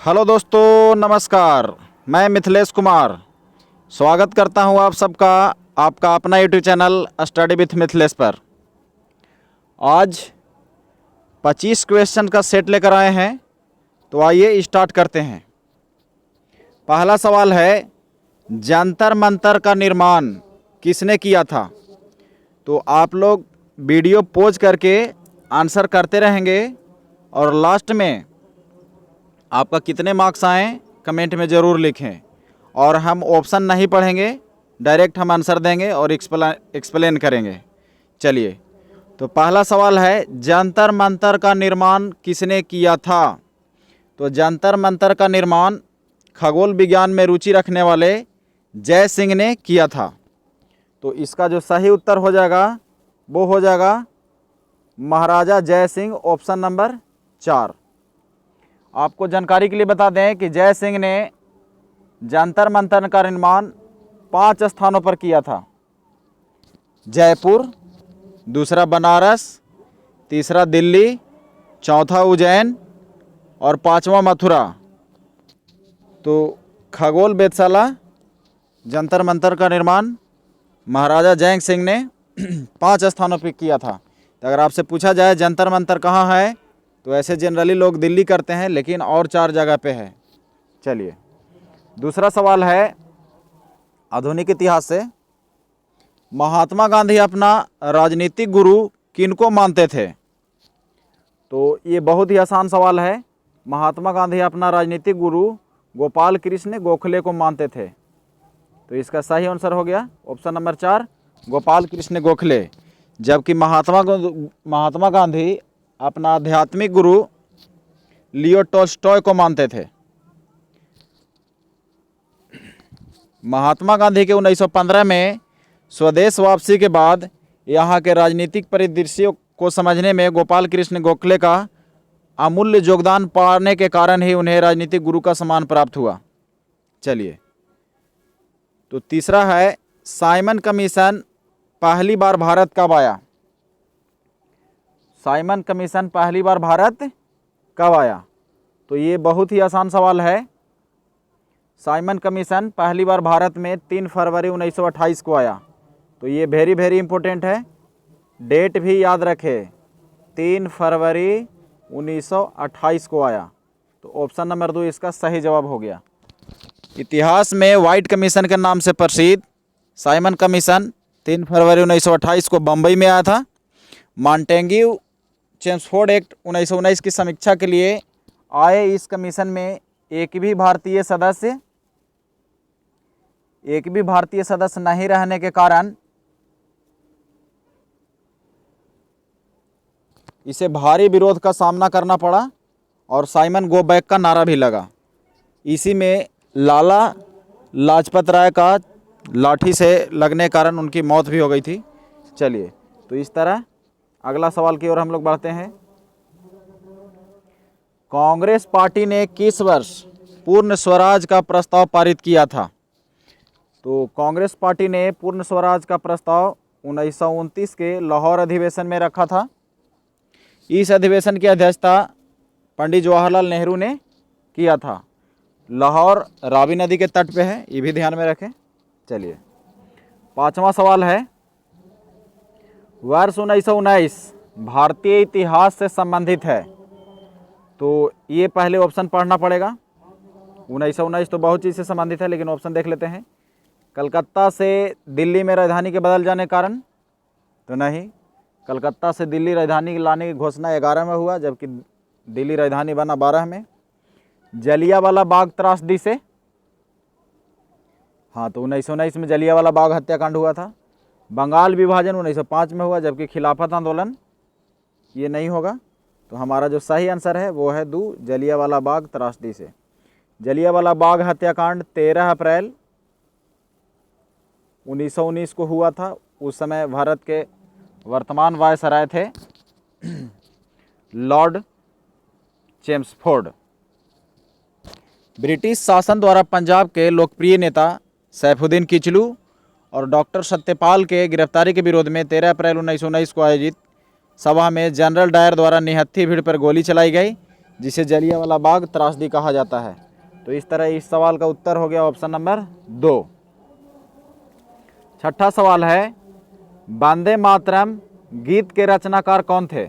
Hello दोस्तों, नमस्कार। मैं मिथिलेश कुमार स्वागत करता हूं आप सबका आपका अपना YouTube channel study with Mithilesh पर। आज 25 क्वेश्चन का सेट लेकर आए हैं, तो आइए स्टार्ट करते हैं। पहला सवाल है, जंतर मंतर का निर्माण किसने किया था? तो आप लोग वीडियो पॉज करके आंसर करते रहेंगे और लास्ट में आपका कितने मार्क्स आए कमेंट में ज़रूर लिखें। और हम ऑप्शन नहीं पढ़ेंगे, डायरेक्ट हम आंसर देंगे और एक्सप्लेन करेंगे। चलिए, तो पहला सवाल है, जंतर मंतर का निर्माण किसने किया था? तो जंतर मंतर का निर्माण खगोल विज्ञान में रुचि रखने वाले जय सिंह ने किया था। तो इसका जो सही उत्तर हो जाएगा वो हो जाएगा महाराजा जय सिंह, ऑप्शन नंबर 4। आपको जानकारी के लिए बता दें कि जय सिंह ने जंतर मंतर का निर्माण 5 स्थानों पर किया था। जयपुर, दूसरा बनारस, तीसरा दिल्ली, चौथा उज्जैन और 5वां मथुरा। तो खगोल वेधशाला जंतर मंतर का निर्माण महाराजा जय सिंह ने 5 स्थानों पर किया था। तो अगर आपसे पूछा जाए जंतर मंतर कहाँ है, तो ऐसे जनरली लोग दिल्ली करते हैं, लेकिन और 4 जगह पे है। चलिए, दूसरा सवाल है, आधुनिक इतिहास से महात्मा गांधी अपना राजनीतिक गुरु किनको मानते थे? तो ये बहुत ही आसान सवाल है। महात्मा गांधी अपना राजनीतिक गुरु गोपाल कृष्ण गोखले को मानते थे। तो इसका सही आंसर हो गया ऑप्शन नंबर 4, गोपाल कृष्ण गोखले। जबकि महात्मा गांधी अपना आध्यात्मिक गुरु लियो टॉल्स्टॉय को मानते थे। महात्मा गांधी के 1915 में स्वदेश वापसी के बाद यहाँ के राजनीतिक परिदृश्य को समझने में गोपाल कृष्ण गोखले का अमूल्य योगदान पाने के कारण ही उन्हें राजनीतिक गुरु का सम्मान प्राप्त हुआ। चलिए, तो तीसरा है, साइमन कमीशन पहली बार भारत कब आया? साइमन कमीशन पहली बार भारत कब आया? तो ये बहुत ही आसान सवाल है। साइमन कमीशन पहली बार भारत में 3 फरवरी 1928 को आया। तो ये वेरी इंपॉर्टेंट है, डेट भी याद रखें, 3 फरवरी 1928 को आया। तो ऑप्शन नंबर 2 इसका सही जवाब हो गया। इतिहास में व्हाइट कमीशन के नाम से प्रसिद्ध साइमन कमीशन 3 फरवरी 1928 को बम्बई में आया था। मॉन्टेग्यू चेम्सफोर्ड एक्ट 1919 की समीक्षा के लिए आए इस कमीशन में एक भी भारतीय सदस्य नहीं रहने के कारण इसे भारी विरोध का सामना करना पड़ा और साइमन गो बैक का नारा भी लगा। इसी में लाला लाजपत राय का लाठी से लगने कारण उनकी मौत भी हो गई थी। चलिए, तो इस तरह अगला सवाल की ओर हम लोग बढ़ते हैं। कांग्रेस पार्टी ने किस वर्ष पूर्ण स्वराज का प्रस्ताव पारित किया था? तो कांग्रेस पार्टी ने पूर्ण स्वराज का प्रस्ताव 1929 के लाहौर अधिवेशन में रखा था। इस अधिवेशन की अध्यक्षता पंडित जवाहरलाल नेहरू ने किया था। लाहौर रावी नदी के तट पे है, ये भी ध्यान में रखें। चलिए, 5वां सवाल है, वर्ष 1919 भारतीय इतिहास से संबंधित है। तो ये पहले ऑप्शन पढ़ना पड़ेगा। 1919 तो बहुत चीज़ से संबंधित है, लेकिन ऑप्शन देख लेते हैं। कलकत्ता से दिल्ली में राजधानी के बदल जाने कारण? तो नहीं, कलकत्ता से दिल्ली राजधानी लाने की घोषणा 11 में हुआ, जबकि दिल्ली राजधानी बना 12 में। जलियांवाला बाग त्रासदी से? हाँ, तो 1919 में जलियांवाला बाग हत्याकांड हुआ था। बंगाल विभाजन 1905 में हुआ, जबकि खिलाफत आंदोलन ये नहीं होगा। तो हमारा जो सही आंसर है वो है 2, जलियांवाला बाग त्रासदी से। जलियांवाला बाग हत्याकांड 13 अप्रैल 1919 को हुआ था। उस समय भारत के वर्तमान वायसराय थे लॉर्ड चेम्सफोर्ड। ब्रिटिश शासन द्वारा पंजाब के लोकप्रिय नेता सैफुद्दीन किचलू और डॉक्टर सत्यपाल के गिरफ्तारी के विरोध में 13 अप्रैल 1919 को आयोजित सभा में जनरल डायर द्वारा निहत्थी भीड़ पर गोली चलाई गई, जिसे जलियांवाला बाग त्रासदी कहा जाता है। तो इस तरह इस सवाल का उत्तर हो गया ऑप्शन नंबर 2। छठा सवाल है, वंदे मातरम गीत के रचनाकार कौन थे?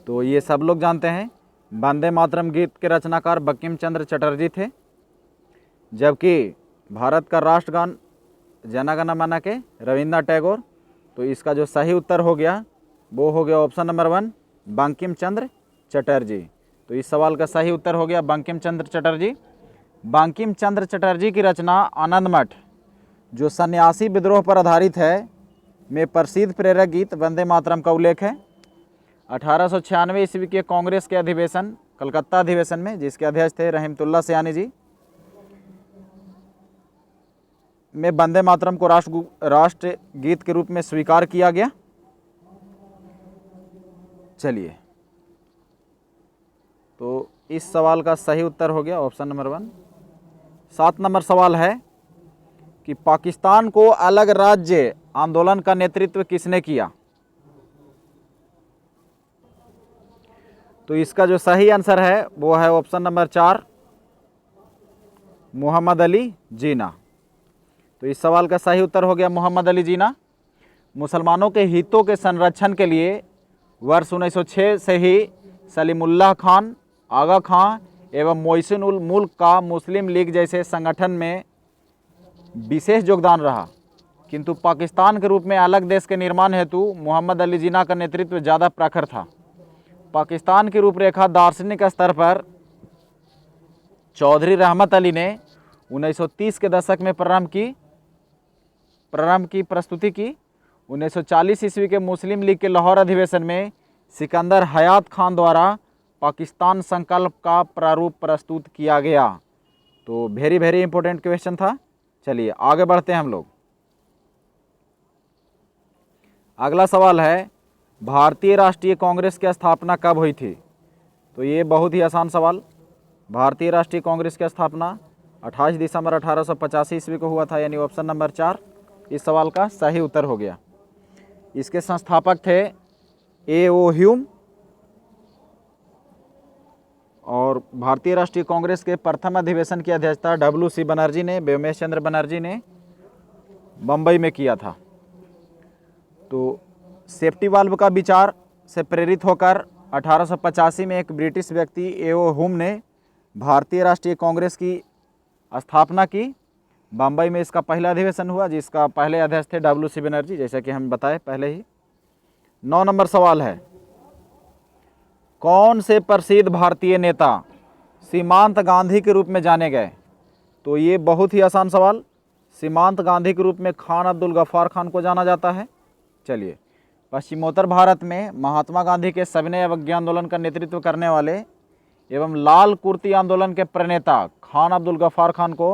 तो ये सब लोग जानते हैं, वंदे मातरम गीत के रचनाकार बंकिम चंद्र चटर्जी थे। जबकि भारत का राष्ट्रगान जन गण मन के रविंद्रनाथ टैगोर। तो इसका जो सही उत्तर हो गया वो हो गया ऑप्शन नंबर 1, बंकिम चंद्र चटर्जी। तो इस सवाल का सही उत्तर हो गया बंकिम चंद्र चटर्जी। बंकिम चंद्र चटर्जी की रचना आनंद मठ, जो सन्यासी विद्रोह पर आधारित है, में प्रसिद्ध प्रेरक गीत वंदे मातरम का उल्लेख है। 1896 ईस्वी के कांग्रेस के अधिवेशन, कलकत्ता अधिवेशन में, जिसके अध्यक्ष थे रहमतुल्लाह सयानी जी, में वंदे मातरम को राष्ट्र गीत के रूप में स्वीकार किया गया। चलिए, तो इस सवाल का सही उत्तर हो गया ऑप्शन नंबर 1। 7 नंबर सवाल है कि पाकिस्तान को अलग राज्य आंदोलन का नेतृत्व किसने किया? तो इसका जो सही आंसर है वो है ऑप्शन नंबर 4, मोहम्मद अली जीना। तो इस सवाल का सही उत्तर हो गया मोहम्मद अली जीना। मुसलमानों के हितों के संरक्षण के लिए वर्ष 1906 से ही सलीमुल्लाह खान, आगा खां एवं मोहसिन उल मुल्क का मुस्लिम लीग जैसे संगठन में विशेष योगदान रहा, किंतु पाकिस्तान के रूप में अलग देश के निर्माण हेतु मोहम्मद अली जिन्ना का नेतृत्व ज़्यादा प्रखर था। पाकिस्तान की रूपरेखा दार्शनिक स्तर पर चौधरी रहमत अली ने 1930 के दशक में प्रस्तुति की। 1940 ईस्वी के मुस्लिम लीग के लाहौर अधिवेशन में सिकंदर हयात खान द्वारा पाकिस्तान संकल्प का प्रारूप प्रस्तुत किया गया। तो वेरी इंपॉर्टेंट क्वेश्चन था। चलिए आगे बढ़ते हैं हम लोग। अगला सवाल है, भारतीय राष्ट्रीय कांग्रेस की स्थापना कब हुई थी? तो ये बहुत ही आसान सवाल। भारतीय राष्ट्रीय कांग्रेस की स्थापना 28 दिसंबर 1885 ईस्वी को हुआ था, यानी ऑप्शन नंबर 4 इस सवाल का सही उत्तर हो गया। इसके संस्थापक थे A.O. ह्यूम, और भारतीय राष्ट्रीय कांग्रेस के प्रथम अधिवेशन की अध्यक्षता W.C. बनर्जी ने, व्योमेश चंद्र बनर्जी ने बम्बई में किया था। तो सेफ्टी वाल्व का विचार से प्रेरित होकर 1885 में एक ब्रिटिश व्यक्ति A.O. ह्यूम ने भारतीय राष्ट्रीय कांग्रेस की स्थापना की। बम्बई में इसका पहला अधिवेशन हुआ, जिसका पहले अध्यक्ष थे W.C. बनर्जी, जैसा कि हम बताए पहले ही। 9 नंबर सवाल है, कौन से प्रसिद्ध भारतीय नेता सीमांत गांधी के रूप में जाने गए? तो ये बहुत ही आसान सवाल। सीमांत गांधी के रूप में खान अब्दुल गफ्फार खान को जाना जाता है। चलिए, पश्चिमोत्तर भारत में महात्मा गांधी के सविनय अवज्ञा आंदोलन का नेतृत्व करने वाले एवं लाल कुर्ती आंदोलन के प्रणेता खान अब्दुल गफ्फार खान को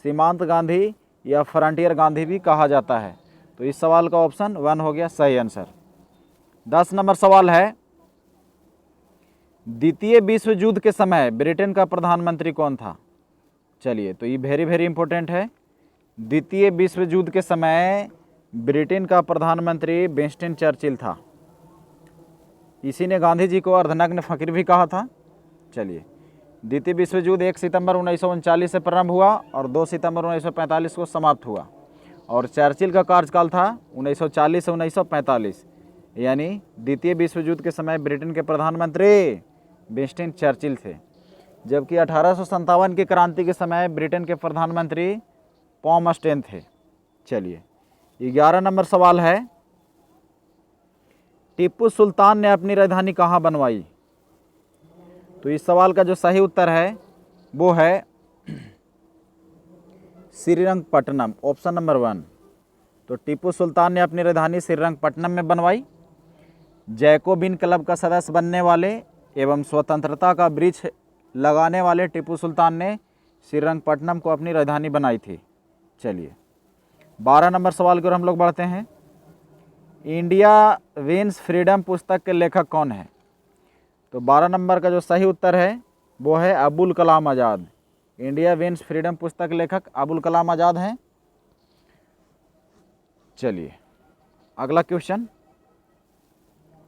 सीमांत गांधी या फ्रंटियर गांधी भी कहा जाता है। तो इस सवाल का ऑप्शन 1 हो गया सही आंसर। 10 नंबर सवाल है, द्वितीय विश्व युद्ध के समय ब्रिटेन का प्रधानमंत्री कौन था? चलिए, तो ये वेरी इंपॉर्टेंट है। द्वितीय विश्व युद्ध के समय ब्रिटेन का प्रधानमंत्री विंस्टन चर्चिल था। इसी ने गांधी जी को अर्धनग्न फकीर भी कहा था। चलिए, द्वितीय विश्व युद्ध 1 सितंबर 1939 से प्रारंभ हुआ और 2 सितंबर 1945 को समाप्त हुआ, और चर्चिल का कार्यकाल था 1940 से 1945, यानी द्वितीय विश्व युद्ध के समय ब्रिटेन के प्रधानमंत्री विंस्टन चर्चिल थे। जबकि 1857 की क्रांति के समय ब्रिटेन के प्रधानमंत्री पॉमस्टेन थे। चलिए, 11 नंबर सवाल है, टीपू सुल्तान ने अपनी राजधानी कहाँ बनवाई? तो इस सवाल का जो सही उत्तर है वो है श्रीरंगपट्टनम, ऑप्शन नंबर 1। तो टीपू सुल्तान ने अपनी राजधानी श्रीरंगपट्टनम में बनवाई। जैकोबिन क्लब का सदस्य बनने वाले एवं स्वतंत्रता का वृक्ष लगाने वाले टीपू सुल्तान ने श्रीरंगपट्टनम को अपनी राजधानी बनाई थी। चलिए, 12 नंबर सवाल की ओर हम लोग बढ़ते हैं। इंडिया विंस फ्रीडम पुस्तक के लेखक कौन है? तो 12 नंबर का जो सही उत्तर है वो है Abul Kalam Azad. India wins freedom पुस्तक के लेखक अबुल कलाम आज़ाद हैं। चलिए, अगला क्वेश्चन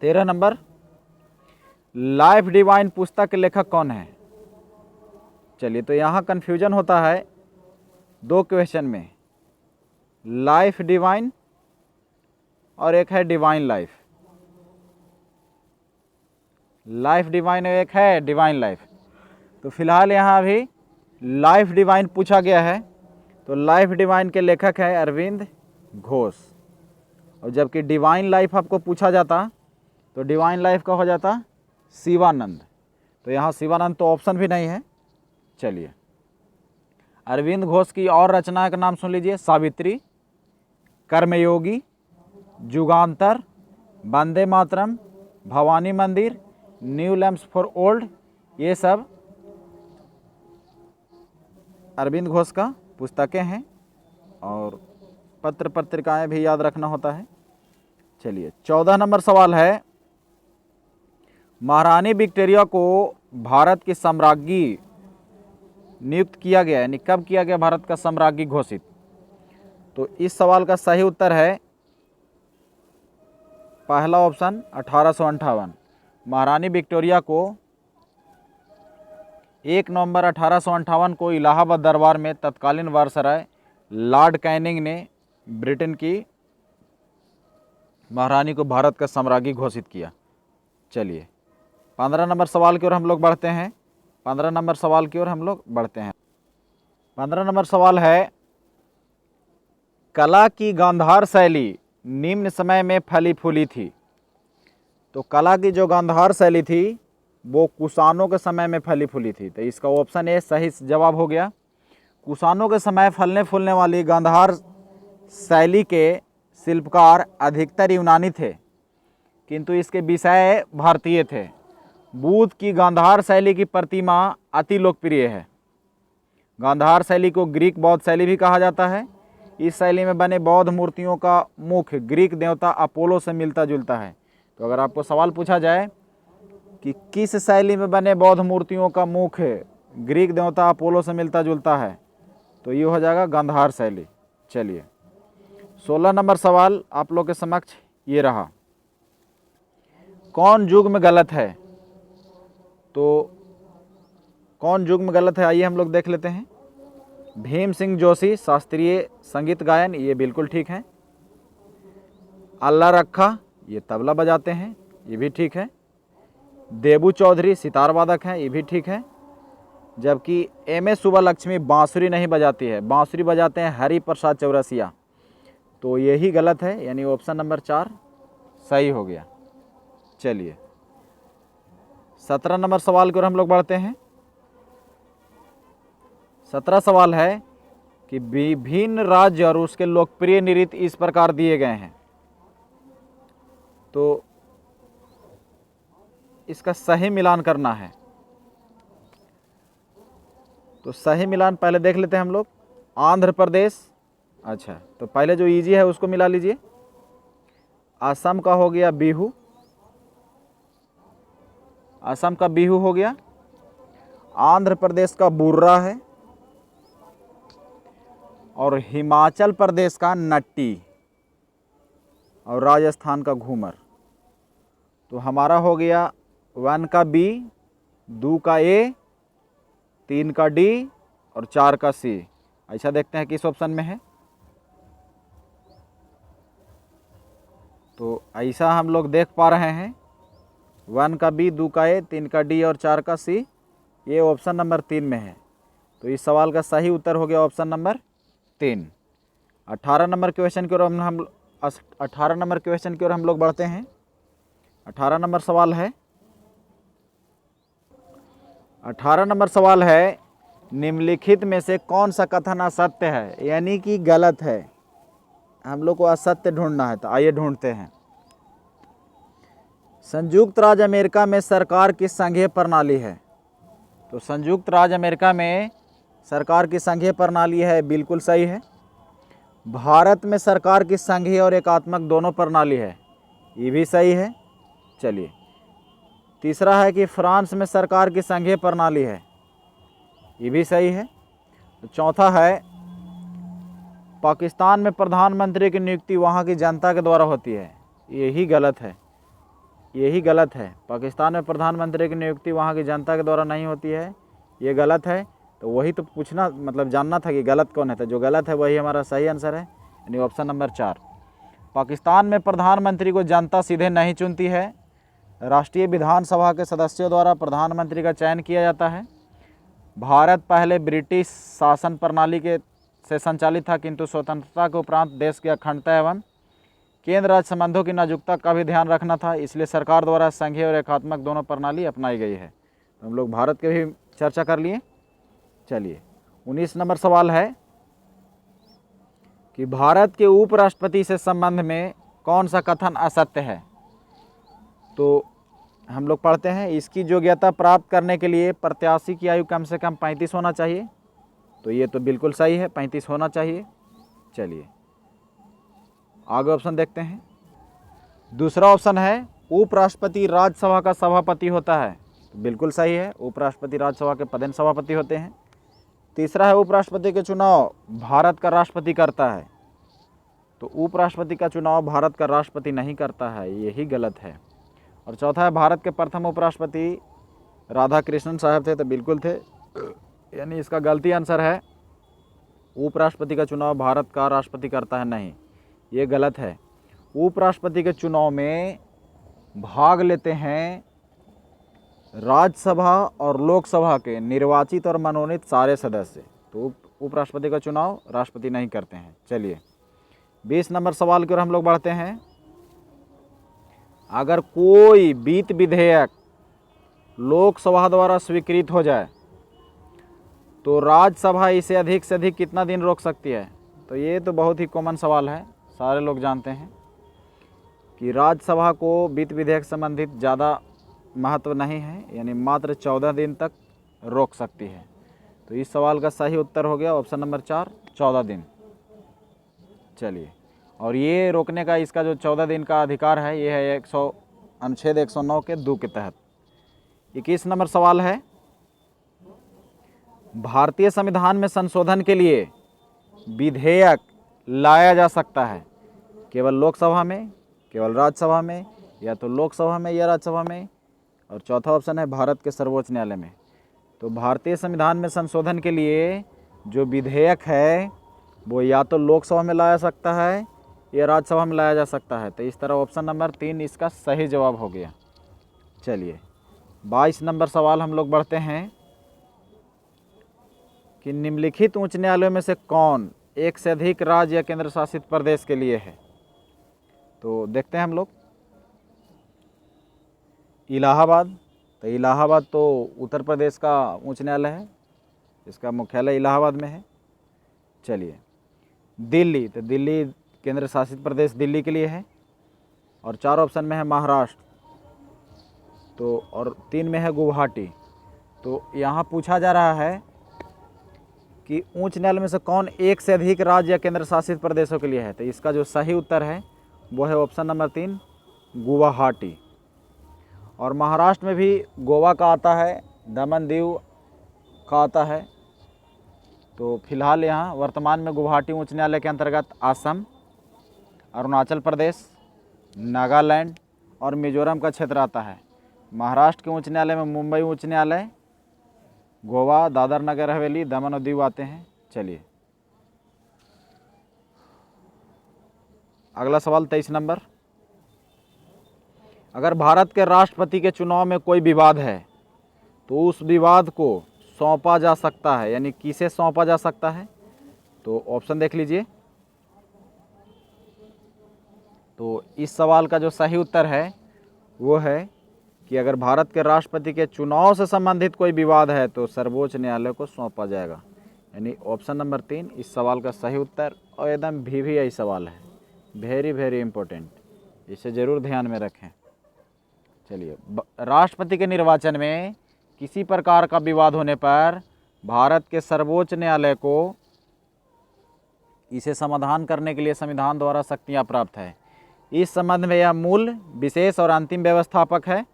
13 नंबर, लाइफ डिवाइन पुस्तक के लेखक कौन है? चलिए, तो यहाँ कन्फ्यूजन होता है दो क्वेश्चन में, लाइफ डिवाइन और एक है डिवाइन लाइफ। लाइफ डिवाइन एक है डिवाइन लाइफ। तो फिलहाल यहाँ अभी लाइफ डिवाइन पूछा गया है, तो लाइफ डिवाइन के लेखक है अरविंद घोष। और जबकि डिवाइन लाइफ आपको पूछा जाता तो डिवाइन लाइफ का हो जाता शिवानंद। तो यहाँ शिवानंद तो ऑप्शन भी नहीं है। चलिए, अरविंद घोष की और रचनाओं का नाम सुन लीजिए, सावित्री, कर्मयोगी, जुगांतर, वंदे मातरम, भवानी मंदिर, न्यू लैम्प्स फॉर ओल्ड, ये सब अरविंद घोष का पुस्तकें हैं और पत्र पत्रिकाएं भी याद रखना होता है। चलिए, 14 नंबर सवाल है, महारानी विक्टोरिया को भारत की सम्राज्ञी नियुक्त किया गया, यानी कब किया गया भारत का सम्राज्ञी घोषित? तो इस सवाल का सही उत्तर है पहला ऑप्शन 1858। महारानी विक्टोरिया को 1 नवंबर 1858 को इलाहाबाद दरबार में तत्कालीन वायसराय लॉर्ड कैनिंग ने ब्रिटेन की महारानी को भारत का सम्राज्ञी घोषित किया। चलिए, 15 नंबर सवाल की ओर हम लोग बढ़ते हैं। 15 नंबर सवाल की ओर हम लोग बढ़ते हैं। 15 नंबर सवाल है, कला की गांधार शैली निम्न समय में फली फूली थी। तो कला की जो गांधार शैली थी वो कुषाणों के समय में फली फूली थी। तो इसका ऑप्शन ए सही जवाब हो गया। कुषाणों के समय फलने फूलने वाली गांधार शैली के शिल्पकार अधिकतर यूनानी थे, किंतु इसके विषय भारतीय थे। बुद्ध की गांधार शैली की प्रतिमा अति लोकप्रिय है। गांधार शैली को ग्रीक बौद्ध शैली भी कहा जाता है। इस शैली में बने बौद्ध मूर्तियों का मुख ग्रीक देवता अपोलो से मिलता जुलता है। तो अगर आपको सवाल पूछा जाए कि किस शैली में बने बौद्ध मूर्तियों का मुख ग्रीक देवता अपोलो से मिलता जुलता है, तो ये हो जाएगा गांधार शैली। चलिए, 16 नंबर सवाल आप लोग के समक्ष ये रहा, कौन युग्म गलत है? तो कौन युग्म गलत है, आइए हम लोग देख लेते हैं। भीम सिंह जोशी शास्त्रीय संगीत गायन, ये बिल्कुल ठीक है। अल्लाह रखा ये तबला बजाते हैं, ये भी ठीक है। देबू चौधरी सितार वादक हैं, ये भी ठीक है। जबकि एम.ए. सुब्बलक्ष्मी बांसुरी नहीं बजाती है, बांसुरी बजाते हैं हरि प्रसाद चौरसिया। तो यही गलत है, यानी ऑप्शन नंबर 4 सही हो गया। चलिए, 17 नंबर सवाल की ओर हम लोग बढ़ते हैं। 17 सवाल है कि विभिन्न राज्य और उसके लोकप्रिय नृत्य इस प्रकार दिए गए हैं। तो इसका सही मिलान करना है। तो सही मिलान पहले देख लेते हैं हम लोग। आंध्र प्रदेश, अच्छा तो पहले जो इजी है उसको मिला लीजिए। असम का हो गया बिहू, असम का बिहू हो गया। आंध्र प्रदेश का बुर्रा है और हिमाचल प्रदेश का नट्टी और राजस्थान का घूमर। तो हमारा हो गया 1 का बी, 2 का ए, 3 का डी और 4 का सी। अच्छा, देखते हैं किस ऑप्शन में है। तो ऐसा हम लोग देख पा रहे हैं 1 का बी, 2 का ए, 3 का डी और 4 का सी, ये ऑप्शन नंबर 3 में है। तो इस सवाल का सही उत्तर हो गया ऑप्शन नंबर 3। 18 नंबर क्वेश्चन की ओर हम 18 नंबर क्वेश्चन की ओर हम लोग बढ़ते हैं। 18 नंबर सवाल है, 18 नंबर सवाल है, निम्नलिखित में से कौन सा कथन असत्य है, यानी कि गलत है। हम लोग को असत्य ढूंढना है, तो आइए ढूंढते हैं। संयुक्त राज्य अमेरिका में सरकार की संघीय प्रणाली है। तो संयुक्त राज्य अमेरिका में सरकार की संघीय प्रणाली है, बिल्कुल सही है। भारत में सरकार की संघीय और एकात्मक दोनों प्रणाली है, ये भी सही है। चलिए, तीसरा है कि फ्रांस में सरकार की संघीय प्रणाली है, ये भी सही है। तो चौथा है, पाकिस्तान में प्रधानमंत्री की नियुक्ति वहाँ की जनता के द्वारा होती है, यही गलत है। यही गलत है। पाकिस्तान में प्रधानमंत्री की नियुक्ति वहाँ की जनता के द्वारा नहीं होती है, ये गलत है। तो वही तो पूछना, मतलब जानना था कि गलत कौन है। तो जो गलत है वही हमारा सही आंसर है, यानी ऑप्शन नंबर 4। पाकिस्तान में प्रधानमंत्री को जनता सीधे नहीं चुनती है। राष्ट्रीय विधानसभा के सदस्यों द्वारा प्रधानमंत्री का चयन किया जाता है। भारत पहले ब्रिटिश शासन प्रणाली से संचालित था, किंतु स्वतंत्रता के उपरांत देश की अखंडता एवं केंद्र राज्य संबंधों की नाजुकता का भी ध्यान रखना था, इसलिए सरकार द्वारा संघीय और एकात्मक दोनों प्रणाली अपनाई गई है। तो हम लोग भारत के भी चर्चा कर लिए। चलिए 19 नंबर सवाल है कि भारत के उपराष्ट्रपति से संबंध में कौन सा कथन असत्य है। तो हम लोग पढ़ते हैं, इसकी योग्यता प्राप्त करने के लिए प्रत्याशी की आयु कम से कम 35 होना चाहिए। तो ये तो बिल्कुल सही है, 35 होना चाहिए। चलिए आगे ऑप्शन देखते हैं। दूसरा ऑप्शन है उपराष्ट्रपति राज्यसभा का सभापति होता है। तो बिल्कुल सही है, उपराष्ट्रपति राज्यसभा के पदेन सभापति होते हैं। तीसरा है उपराष्ट्रपति के चुनाव भारत का राष्ट्रपति करता है। तो उपराष्ट्रपति का चुनाव भारत का राष्ट्रपति नहीं करता है, यही गलत है। और चौथा है भारत के प्रथम उपराष्ट्रपति राधा कृष्णन साहब थे। तो बिल्कुल थे, यानी इसका गलती आंसर है उपराष्ट्रपति का चुनाव भारत का राष्ट्रपति करता है, नहीं, ये गलत है। उपराष्ट्रपति के चुनाव में भाग लेते हैं राज्यसभा और लोकसभा के निर्वाचित और मनोनीत सारे सदस्य। तो उपराष्ट्रपति का चुनाव राष्ट्रपति नहीं करते हैं। चलिए 20 नंबर सवाल की ओर हम लोग बढ़ते हैं। अगर कोई वित्त विधेयक लोकसभा द्वारा स्वीकृत हो जाए तो राज्यसभा इसे अधिक से अधिक कितना दिन रोक सकती है। तो ये तो बहुत ही कॉमन सवाल है, सारे लोग जानते हैं कि राज्यसभा को वित्त विधेयक संबंधित ज़्यादा महत्व नहीं है, यानी मात्र 14 दिन तक रोक सकती है। तो इस सवाल का सही उत्तर हो गया ऑप्शन नंबर 4, 14 दिन। चलिए, और ये रोकने का इसका जो 14 दिन का अधिकार है, ये है अनुच्छेद 109 के 2 के तहत। 21 नंबर सवाल है, भारतीय संविधान में संशोधन के लिए विधेयक लाया जा सकता है केवल लोकसभा में, केवल राज्यसभा में, या तो लोकसभा में या राज्यसभा में, और चौथा ऑप्शन है भारत के सर्वोच्च न्यायालय में। तो भारतीय संविधान में संशोधन के लिए जो विधेयक है वो या तो लोकसभा में लाया सकता है या राज्यसभा में लाया जा सकता है। तो इस तरह ऑप्शन नंबर 3 इसका सही जवाब हो गया। चलिए 22 नंबर सवाल हम लोग बढ़ते हैं कि निम्नलिखित उच्च न्यायालयों में से कौन एक से अधिक राज्य या केंद्र शासित प्रदेश के लिए है। तो देखते हैं हम लोग। इलाहाबाद, तो इलाहाबाद तो उत्तर प्रदेश का उच्च न्यायालय है, इसका मुख्यालय इलाहाबाद में है। चलिए दिल्ली, तो दिल्ली केंद्र शासित प्रदेश दिल्ली के लिए है। और 4 ऑप्शन में है महाराष्ट्र, तो और 3 में है गुवाहाटी। तो यहाँ पूछा जा रहा है कि उच्च न्यायालय में से कौन एक से अधिक राज्य या केंद्र शासित प्रदेशों के लिए है। तो इसका जो सही उत्तर है वो है ऑप्शन नंबर 3, गुवाहाटी। और महाराष्ट्र में भी गोवा का आता है, दमन दीव का आता है। तो फिलहाल यहाँ वर्तमान में गुवाहाटी उच्च न्यायालय के अंतर्गत असम, अरुणाचल प्रदेश, नागालैंड और मिजोरम का क्षेत्र आता है। महाराष्ट्र के उच्च न्यायालय में मुंबई उच्च न्यायालय, गोवा, दादर नगर हवेली, दमन और दीव आते हैं। चलिए अगला सवाल 23 नंबर। अगर भारत के राष्ट्रपति के चुनाव में कोई विवाद है तो उस विवाद को सौंपा जा सकता है, यानी किसे सौंपा जा सकता है। तो ऑप्शन देख लीजिए। तो इस सवाल का जो सही उत्तर है वो है कि अगर भारत के राष्ट्रपति के चुनाव से संबंधित कोई विवाद है तो सर्वोच्च न्यायालय को सौंपा जाएगा, यानी ऑप्शन नंबर 3 इस सवाल का सही उत्तर। और एकदम VVI सवाल है, वेरी वेरी इंपॉर्टेंट, इसे ज़रूर ध्यान में रखें। चलिए राष्ट्रपति के निर्वाचन में किसी प्रकार का विवाद होने पर भारत के सर्वोच्च न्यायालय को इसे समाधान करने के लिए संविधान द्वारा शक्तियाँ प्राप्त है। इस संबंध में यह मूल, विशेष और अंतिम व्यवस्थापक है।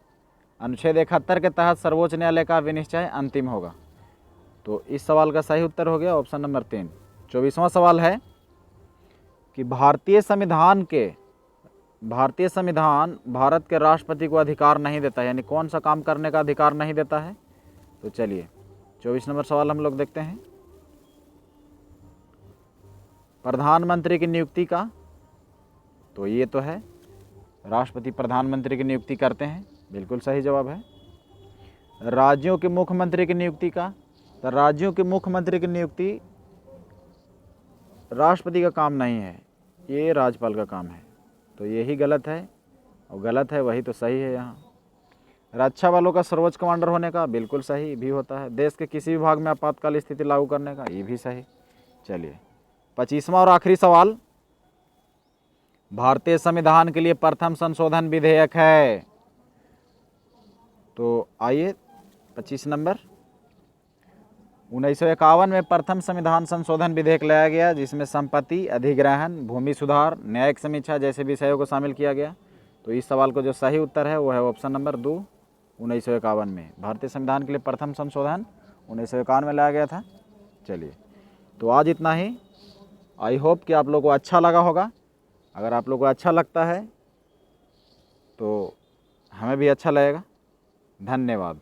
अनुच्छेद 71 के तहत सर्वोच्च न्यायालय का विनिश्चय अंतिम होगा। तो इस सवाल का सही उत्तर हो गया ऑप्शन नंबर 3। 24वां सवाल है कि भारतीय संविधान के भारतीय संविधान भारत के राष्ट्रपति को अधिकार नहीं देता, यानी कौन सा काम करने का अधिकार नहीं देता है? तो चलिए 24 नंबर सवाल हम लोग देखते हैं। प्रधानमंत्री की नियुक्ति का, तो ये तो है राष्ट्रपति प्रधानमंत्री की नियुक्ति करते हैं, बिल्कुल सही जवाब है। राज्यों के मुख्यमंत्री की नियुक्ति का, तो राज्यों के मुख्यमंत्री की नियुक्ति राष्ट्रपति का काम नहीं है, ये राज्यपाल का काम है, तो यही गलत है और गलत है वही तो सही है यहाँ। रक्षा बलों का सर्वोच्च कमांडर होने का, बिल्कुल सही भी होता है। देश के किसी भी भाग में आपातकाल स्थिति लागू करने का, ये भी सही। चलिए 25वां और आखिरी सवाल, भारतीय संविधान के लिए प्रथम संशोधन विधेयक है, तो आइए 25 नंबर, 1951 में प्रथम संविधान संशोधन विधेयक लाया गया जिसमें संपत्ति अधिग्रहण, भूमि सुधार, न्यायिक समीक्षा जैसे विषयों को शामिल किया गया। तो इस सवाल को जो सही उत्तर है वो है ऑप्शन नंबर 2, 1951 में भारतीय संविधान के लिए प्रथम संशोधन 1951 में लाया गया था। चलिए तो आज इतना ही। आई होप कि आप लोगों को अच्छा लगा होगा। अगर आप लोगों को अच्छा लगता है तो हमें भी अच्छा लगेगा। धन्यवाद।